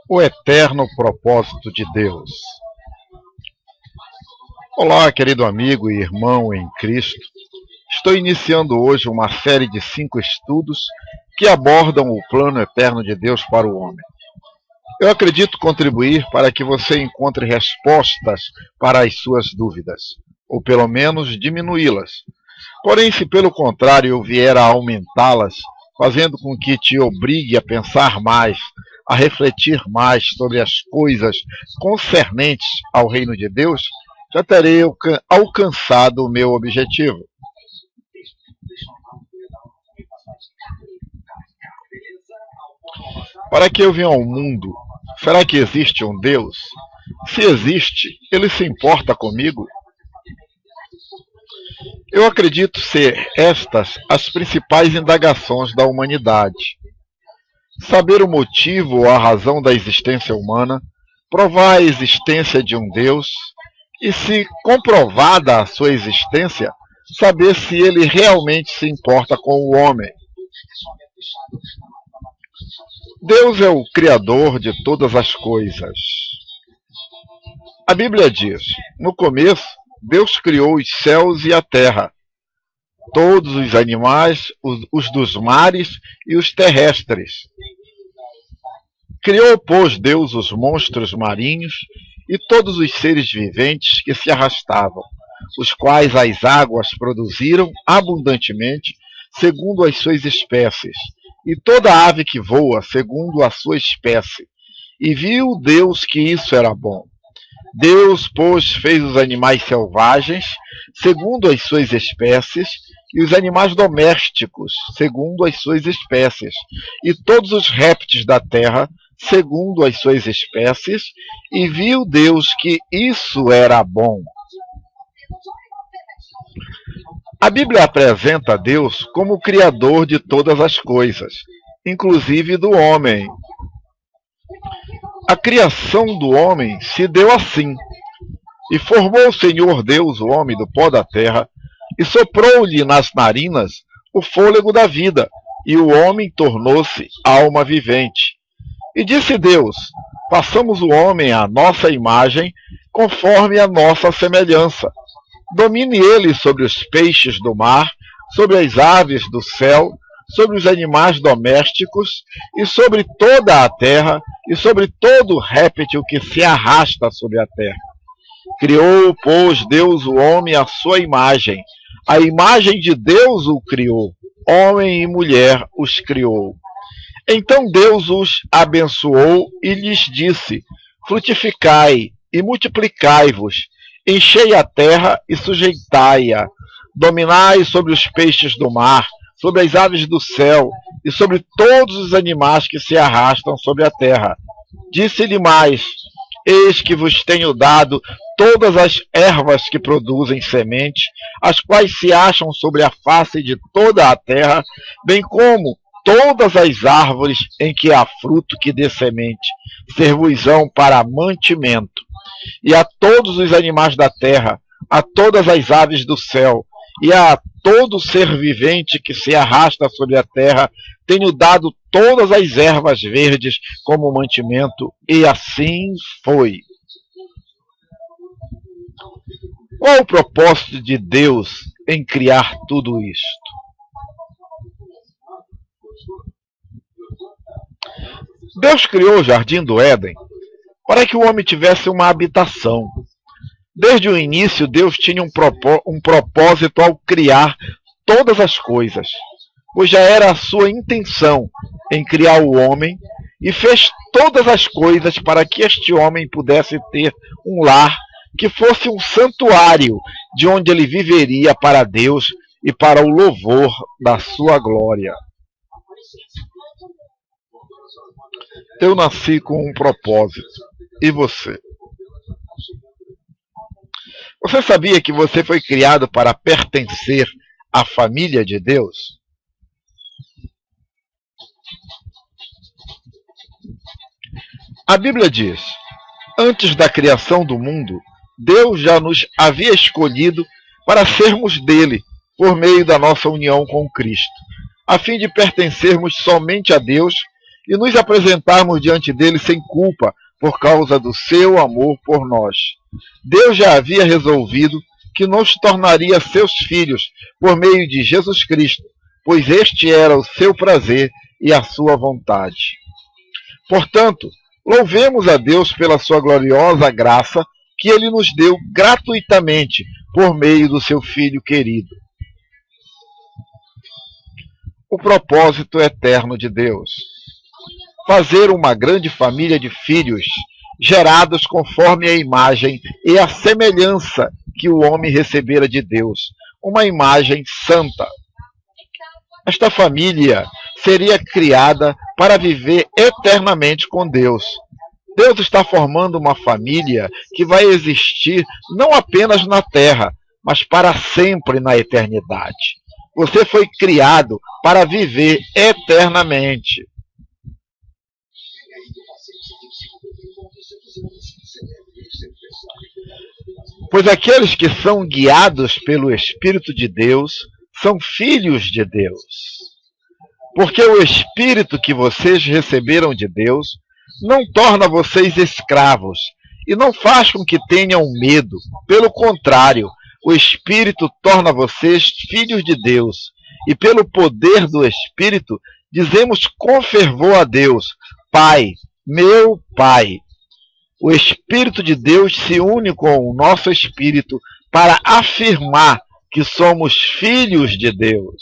O eterno propósito de Deus. Olá, querido amigo e irmão em Cristo. Estou iniciando hoje uma série de 5 estudos que abordam o plano eterno de Deus para o homem. Eu acredito contribuir para que você encontre respostas para as suas dúvidas, ou pelo menos diminuí-las. Porém, se pelo contrário eu vier a aumentá-las, fazendo com que te obrigue a pensar mais, a refletir mais sobre as coisas concernentes ao reino de Deus, já terei alcançado o meu objetivo. Para que eu venha ao mundo, será que existe um Deus? Se existe, ele se importa comigo? Eu acredito ser estas as principais indagações da humanidade. Saber o motivo ou a razão da existência humana, provar a existência de um Deus e, se comprovada a sua existência, saber se ele realmente se importa com o homem. Deus é o Criador de todas as coisas. A Bíblia diz, no começo, Deus criou os céus e a terra, todos os animais, os dos mares e os terrestres. Criou, pois, Deus os monstros marinhos e todos os seres viventes que se arrastavam, os quais as águas produziram abundantemente, segundo as suas espécies, e toda ave que voa, segundo a sua espécie. E viu Deus que isso era bom. Deus, pois, fez os animais selvagens, segundo as suas espécies, e os animais domésticos, segundo as suas espécies, e todos os répteis da terra, segundo as suas espécies, e viu Deus que isso era bom. A Bíblia apresenta Deus como o Criador de todas as coisas, inclusive do homem. A criação do homem se deu assim, e formou o Senhor Deus o homem do pó da terra, e soprou-lhe nas narinas o fôlego da vida, e o homem tornou-se alma vivente. E disse Deus, façamos o homem à nossa imagem, conforme a nossa semelhança. Domine ele sobre os peixes do mar, sobre as aves do céu, sobre os animais domésticos, e sobre toda a terra, e sobre todo réptil que se arrasta sobre a terra. Criou, pois, Deus o homem à sua imagem. A imagem de Deus o criou. Homem e mulher os criou. Então Deus os abençoou e lhes disse, frutificai e multiplicai-vos, enchei a terra e sujeitai-a, dominai sobre os peixes do mar, sobre as aves do céu e sobre todos os animais que se arrastam sobre a terra. Disse-lhe mais, eis que vos tenho dado todas as ervas que produzem semente, as quais se acham sobre a face de toda a terra, bem como todas as árvores em que há fruto que dê semente, ser-vos-ão para mantimento. E a todos os animais da terra, a todas as aves do céu, e a todo ser vivente que se arrasta sobre a terra, tenho dado todas as ervas verdes como mantimento, e assim foi. Qual o propósito de Deus em criar tudo isto? Deus criou o Jardim do Éden para que o homem tivesse uma habitação. Desde o início, Deus tinha um propósito ao criar todas as coisas, pois já era a sua intenção em criar o homem e fez todas as coisas para que este homem pudesse ter um lar que fosse um santuário de onde ele viveria para Deus e para o louvor da sua glória. Eu nasci com um propósito. E você? Você sabia que você foi criado para pertencer à família de Deus? A Bíblia diz, antes da criação do mundo, Deus já nos havia escolhido para sermos dele, por meio da nossa união com Cristo, a fim de pertencermos somente a Deus e nos apresentarmos diante dele sem culpa, por causa do seu amor por nós. Deus já havia resolvido que nos tornaria seus filhos por meio de Jesus Cristo, pois este era o seu prazer e a sua vontade. Portanto, louvemos a Deus pela sua gloriosa graça que ele nos deu gratuitamente por meio do seu Filho querido. O propósito eterno de Deus: fazer uma grande família de filhos, gerados conforme a imagem e a semelhança que o homem recebera de Deus, uma imagem santa. Esta família seria criada para viver eternamente com Deus. Deus está formando uma família que vai existir não apenas na terra, mas para sempre na eternidade. Você foi criado para viver eternamente. Pois aqueles que são guiados pelo Espírito de Deus são filhos de Deus. Porque o Espírito que vocês receberam de Deus não torna vocês escravos e não faz com que tenham medo. Pelo contrário, o Espírito torna vocês filhos de Deus. E pelo poder do Espírito, dizemos com fervor a Deus: Pai, meu Pai. O Espírito de Deus se une com o nosso Espírito para afirmar que somos filhos de Deus.